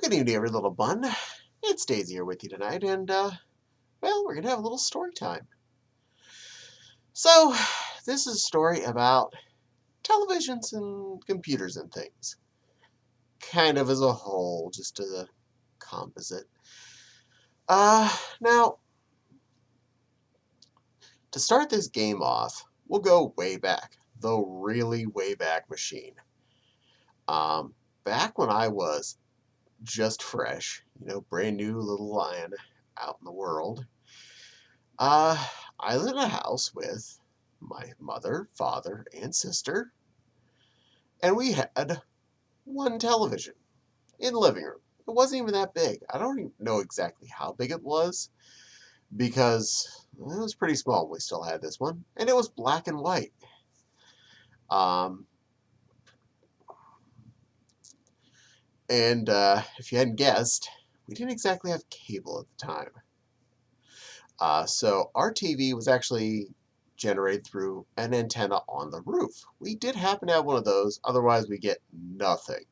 Good evening, every little bun. It's Daisy here with you tonight, and, well, we're going to have a little story time. So, this is a story about televisions and computers and things. Kind of as a whole, just as a composite. Now, to start this game off, we'll go way back. The really way back machine. Back when I was just fresh, brand new little lion out in the world. I lived in a house with my mother, father, and sister, and we had one television in the living room. It wasn't even that big. I don't even know exactly how big it was because it was pretty small. We still had this one, and it was black and white. Um, and if you hadn't guessed, we didn't exactly have cable at the time. So our TV was actually generated through an antenna on the roof. We did happen to have one of those, otherwise we get nothing.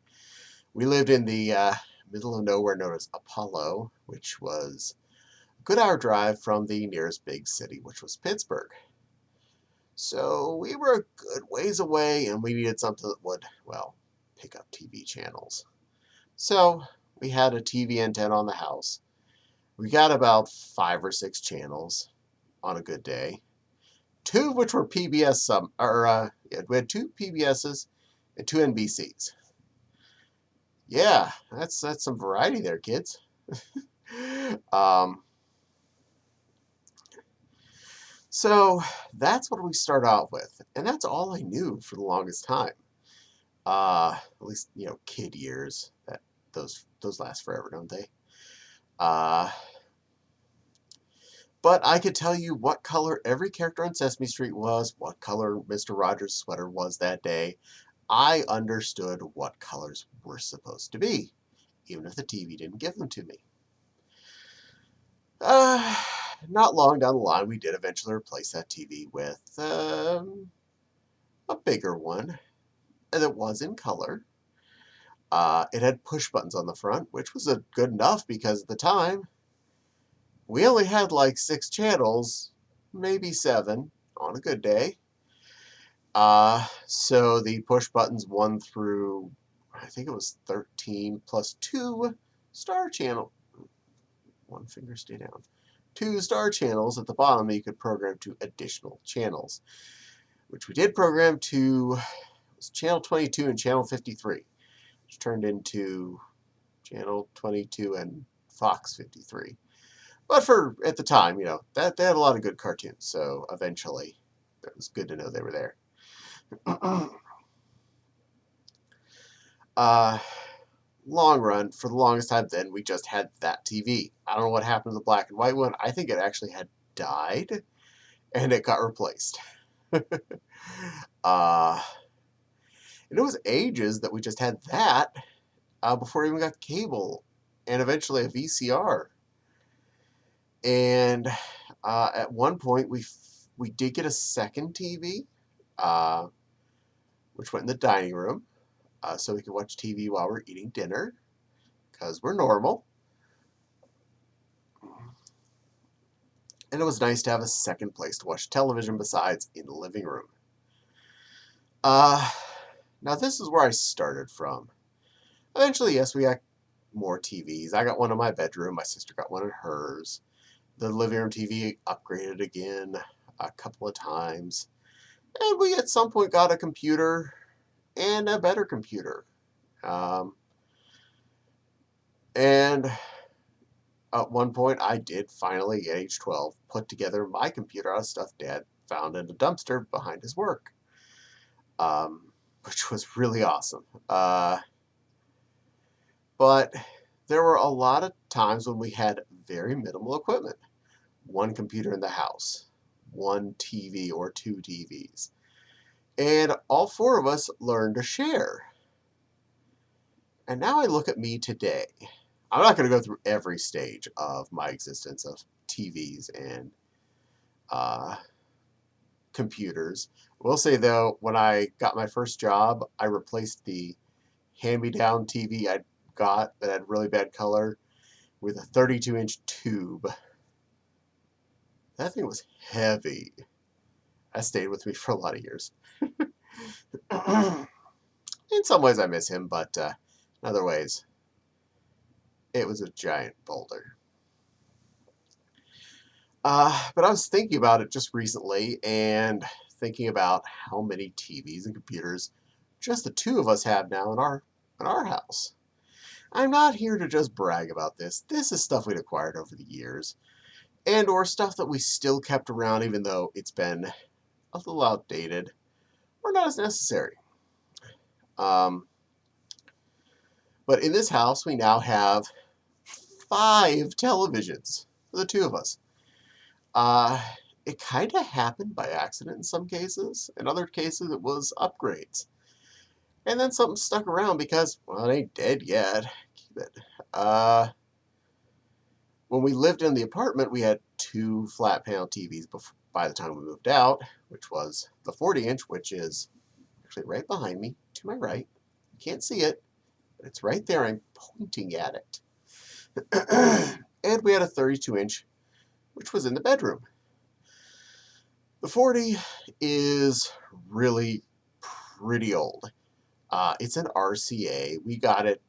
We lived in the middle of nowhere known as Apollo, which was a good hour drive from the nearest big city, which was Pittsburgh. So we were a good ways away, and we needed something that would, well, pick up TV channels. So we had a TV antenna on the house. We got about 5 or 6 channels on a good day. 2 of which were PBS, we had 2 PBSs and 2 NBCs. Yeah, that's some variety there, kids. So that's what we start out with, and that's all I knew for the longest time. At least kid years. Those last forever, don't they? But I could tell you what color every character on Sesame Street was, what color Mr. Rogers' sweater was that day. I understood what colors were supposed to be, even if the TV didn't give them to me. Not long down the line, we did eventually replace that TV with a bigger one that was in color. It had push buttons on the front, which was good enough because at the time, we only had like 6 channels, maybe 7 on a good day. So the push buttons 1 through, I think it was 13 plus 2 star channel. One finger stay down. 2 star channels at the bottom that you could program to additional channels, which we did program to was channel 22 and channel 53, which turned into channel 22 and Fox 53. But for at the time, that they had a lot of good cartoons, so eventually it was good to know they were there. Long run, for the longest time then, we just had that TV. I don't know what happened to the black and white one. I think it actually had died, and it got replaced. And it was ages that we just had that before we even got cable, and eventually a VCR. And at one point, we did get a second TV, which went in the dining room, so we could watch TV while we're eating dinner, because we're normal. And it was nice to have a second place to watch television besides in the living room. Now this is where I started from. Eventually, yes, we got more TVs. I got one in my bedroom. My sister got one in hers. The living room TV upgraded again a couple of times. And we at some point got a computer and a better computer. And at one point, I did finally, at age 12, put together my computer out of stuff Dad found in a dumpster behind his work, which was really awesome. But there were a lot of times when we had very minimal equipment. One computer in the house, one TV or 2 TVs. And all 4 of us learned to share. And now I look at me today. I'm not going to go through every stage of my existence of TVs and computers. I will say, though, when I got my first job, I replaced the hand-me-down TV I'd got that had really bad color with a 32-inch tube. That thing was heavy. That stayed with me for a lot of years. In some ways, I miss him, but in other ways, it was a giant boulder. But I was thinking about it just recently and thinking about how many TVs and computers just the two of us have now in our house. I'm not here to just brag about this. This is stuff we'd acquired over the years, and or stuff that we still kept around even though it's been a little outdated or not as necessary. Um, but in this house, we now have 5 televisions for the two of us. Uh, it kind of happened by accident in some cases. In other cases, it was upgrades. And then something stuck around because, well, it ain't dead yet. Keep it. When we lived in the apartment, we had 2 flat panel TVs by the time we moved out, which was the 40-inch, which is actually right behind me, to my right. You can't see it, but it's right there. I'm pointing at it. And we had a 32-inch, which was in the bedroom. The 40 is really pretty old. It's an RCA. We got it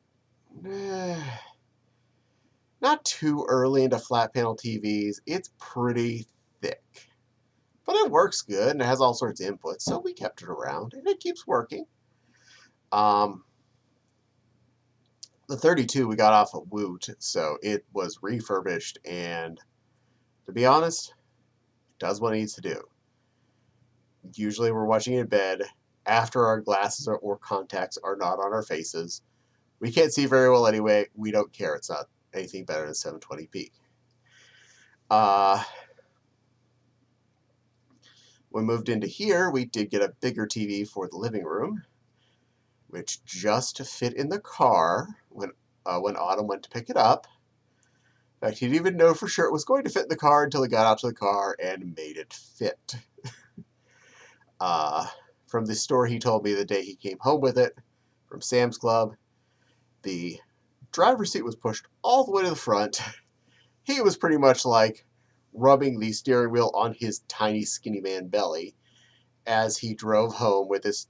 not too early into flat panel TVs. It's pretty thick. But it works good and it has all sorts of inputs, so we kept it around and it keeps working. The 32 we got off of Woot, so it was refurbished and, to be honest, it does what it needs to do. Usually we're watching in bed after our glasses or contacts are not on our faces. We can't see very well anyway. We don't care. It's not anything better than 720p. When we moved into here, we did get a bigger TV for the living room, which just fit in the car when Autumn went to pick it up. In fact, he didn't even know for sure it was going to fit in the car until he got out to the car and made it fit. From the store he told me the day he came home with it, from Sam's Club, the driver's seat was pushed all the way to the front. He was pretty much like rubbing the steering wheel on his tiny, skinny man belly as he drove home with this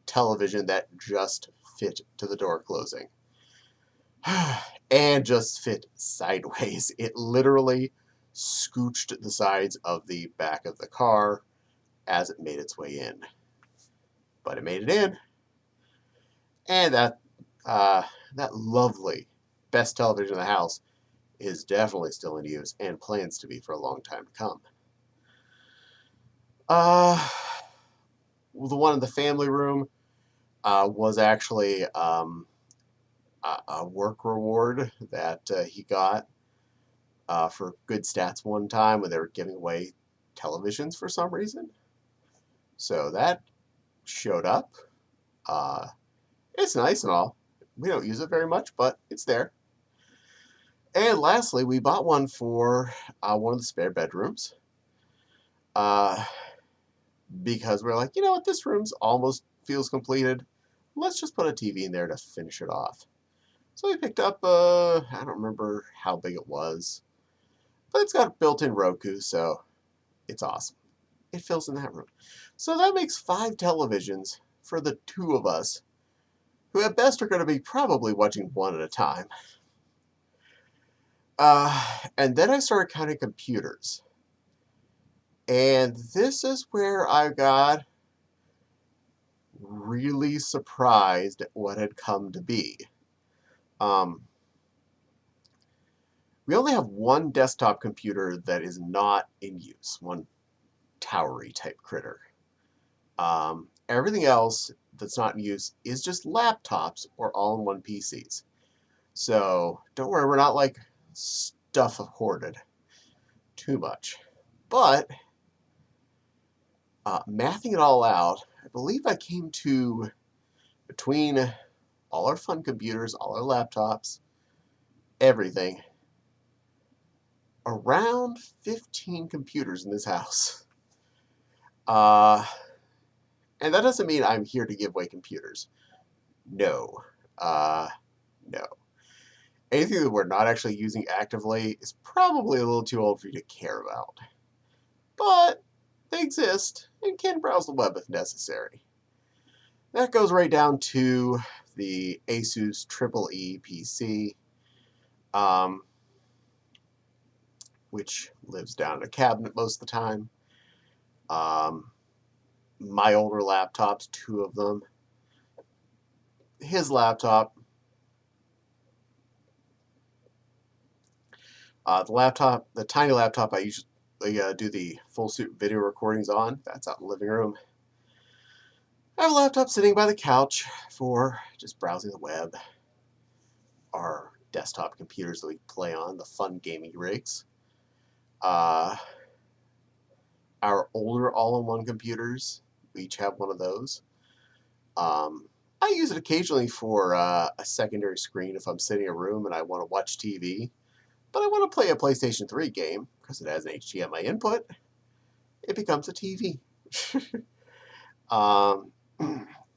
television that just fit to the door closing. And just fit sideways. It literally scooched the sides of the back of the car as it made its way in. But it made it in. And that lovely best television in the house is definitely still in use and plans to be for a long time to come. The one in the family room was actually a work reward that he got for good stats one time when they were giving away televisions for some reason. So that showed up. It's nice and all. We don't use it very much, but it's there. And lastly, we bought one for one of the spare bedrooms because we're like, you know what, this room's almost feels completed. Let's just put a TV in there to finish it off. So we picked up, I don't remember how big it was, but it's got a built-in Roku, so it's awesome. It fills in that room. So that makes 5 televisions for the two of us, who at best are going to be probably watching one at a time. And then I started counting computers. And this is where I got really surprised at what had come to be. We only have one desktop computer that is not in use, one towery type critter. Everything else that's not in use is just laptops or all-in-one PCs. So don't worry, we're not like stuff hoarded too much. But mathing it all out, I believe I came to, between all our fun computers, all our laptops, everything, around 15 computers in this house. And that doesn't mean I'm here to give away computers. No. Anything that we're not actually using actively is probably a little too old for you to care about. But they exist and can browse the web if necessary. That goes right down to the Asus EE PC, which lives down in a cabinet most of the time. My older laptops, two of them. His laptop, the tiny laptop I usually do the full suit video recordings on, that's out in the living room. I have a laptop sitting by the couch for just browsing the web. Our desktop computers that we play on, the fun gaming rigs. Our older all-in-one computers, we each have one of those. I use it occasionally for a secondary screen if I'm sitting in a room and I want to watch TV, but I want to play a PlayStation 3 game because it has an HDMI input. It becomes a TV.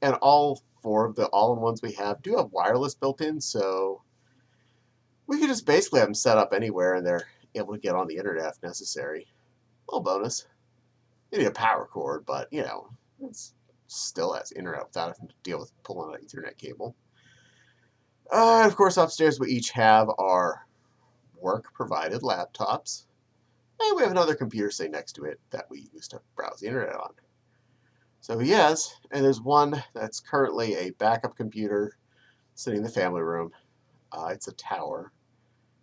And all four of the all-in-ones we have do have wireless built in, so we can just basically have them set up anywhere and they're able to get on the internet if necessary. A little bonus. You need a power cord, but you know, it's still has internet without having to deal with pulling an Ethernet cable. Of course, upstairs we each have our work-provided laptops, and we have another computer sitting next to it that we use to browse the internet on. So yes, and there's one that's currently a backup computer sitting in the family room. It's a tower,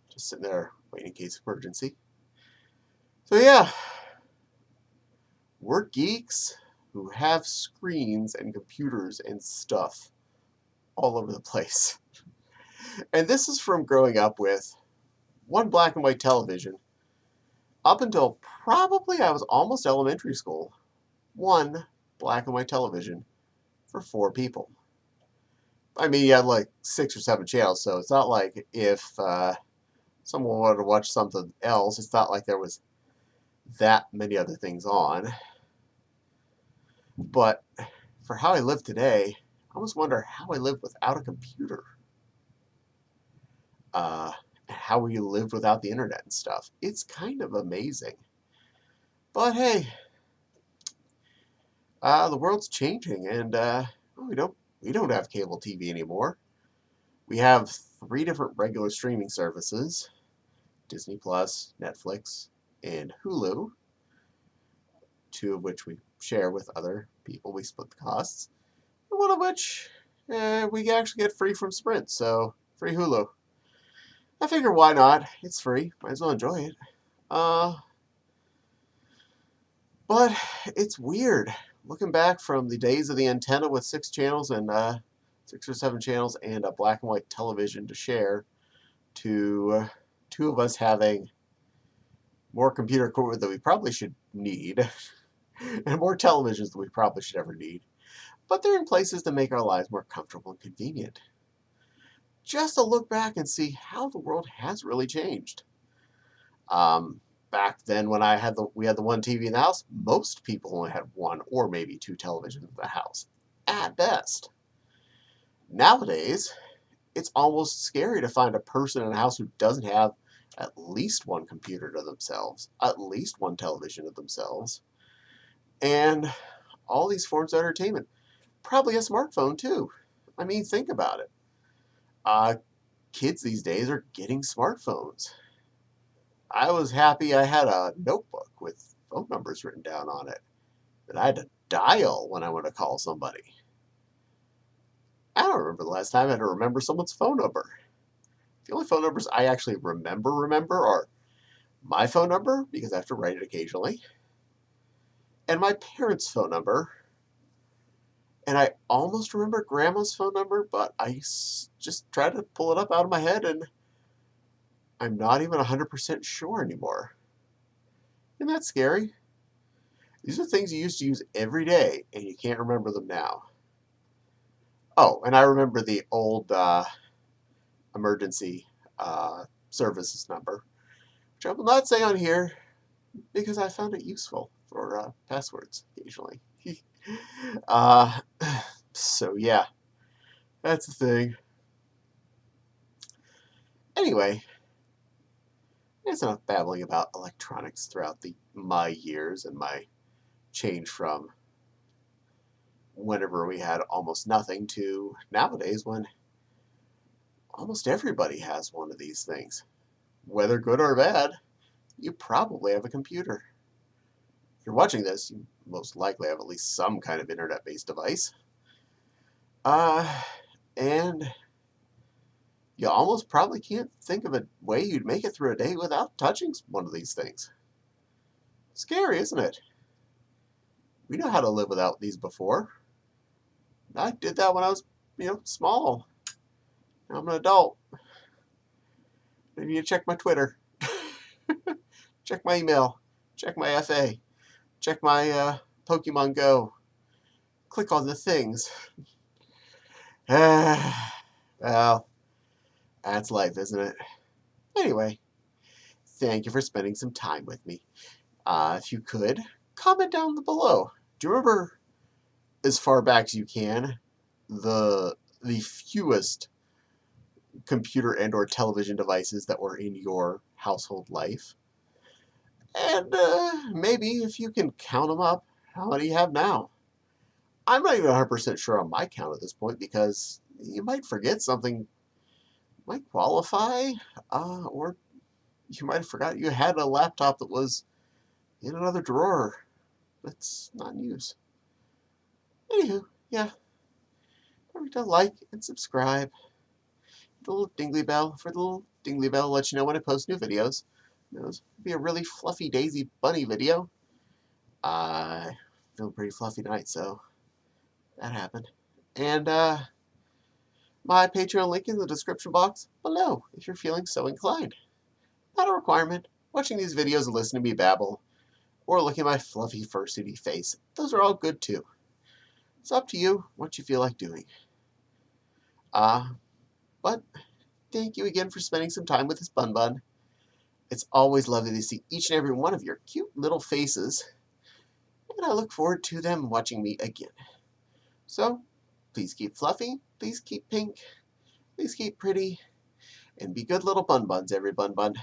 just sitting there waiting in case of emergency. So yeah, we're geeks who have screens and computers and stuff all over the place. And this is from growing up with one black and white television up until probably I was almost elementary school. One black and white television for 4 people. I mean, you had like 6 or 7 channels, so it's not like if someone wanted to watch something else, it's not like there was that many other things on. But for how I live today, I almost wonder how I lived without a computer. How we lived without the internet and stuff. It's kind of amazing. But hey, the world's changing, and we don't have cable TV anymore. We have 3 different regular streaming services: Disney Plus, Netflix, and Hulu. 2 of which we share with other people. We split the costs. And one of which we actually get free from Sprint, so free Hulu. I figure why not? It's free. Might as well enjoy it. But it's weird. Looking back from the days of the antenna with 6 channels and 6 or 7 channels and a black and white television to share, to 2 of us having more computer equipment than we probably should need, and more televisions than we probably should ever need. But they're in places to make our lives more comfortable and convenient. Just to look back and see how the world has really changed. Back then, when we had the one TV in the house, most people only had 1 or maybe 2 televisions in the house, at best. Nowadays, it's almost scary to find a person in a house who doesn't have at least 1 computer to themselves, at least 1 television to themselves, and all these forms of entertainment. Probably a smartphone too. I mean, think about it. Kids these days are getting smartphones. I was happy I had a notebook with phone numbers written down on it that I had to dial when I want to call somebody. I don't remember the last time I had to remember someone's phone number. The only phone numbers I actually remember are my phone number, because I have to write it occasionally, and my parents' phone number. And I almost remember Grandma's phone number, but I just tried to pull it up out of my head, and I'm not even 100% sure anymore. Isn't that scary? These are things you used to use every day, and you can't remember them now. Oh, and I remember the old emergency services number, which I will not say on here because I found it useful for passwords occasionally. uh, so yeah, that's the thing. Anyway, there's enough babbling about electronics throughout my years and my change from whenever we had almost nothing to nowadays when almost everybody has one of these things. Whether good or bad, you probably have a computer. If you're watching this, you most likely have at least some kind of internet-based device. And you almost probably can't think of a way you'd make it through a day without touching one of these things. Scary, isn't it? We know how to live without these before. I did that when I was, small. Now I'm an adult. I need to check my Twitter, check my email, check my FA, check my Pokemon Go. Click on the things. Well, that's life, isn't it? Anyway, thank you for spending some time with me. If you could, comment down below. Do you remember, as far back as you can, the fewest computer and or television devices that were in your household life? And maybe if you can count them up, how many you have now? I'm not even 100% sure on my count at this point because you might forget something might qualify, or you might have forgot you had a laptop that was in another drawer that's not in use. Anywho, yeah, remember to like and subscribe. The little dingly bell for the little dingly bell lets you know when I post new videos. This will be a really fluffy Daisy Bunny video. I feel pretty fluffy tonight, so that happened. And my Patreon link in the description box below if you're feeling so inclined. Not a requirement. Watching these videos and listening to me babble, or looking at my fluffy fursuity face, those are all good too. It's up to you what you feel like doing. But thank you again for spending some time with this Bun Bun. It's always lovely to see each and every one of your cute little faces, and I look forward to them watching me again. So, please keep fluffy, please keep pink, please keep pretty, and be good little Bun Buns, every Bun Bun.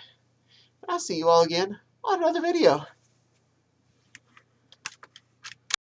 And I'll see you all again on another video.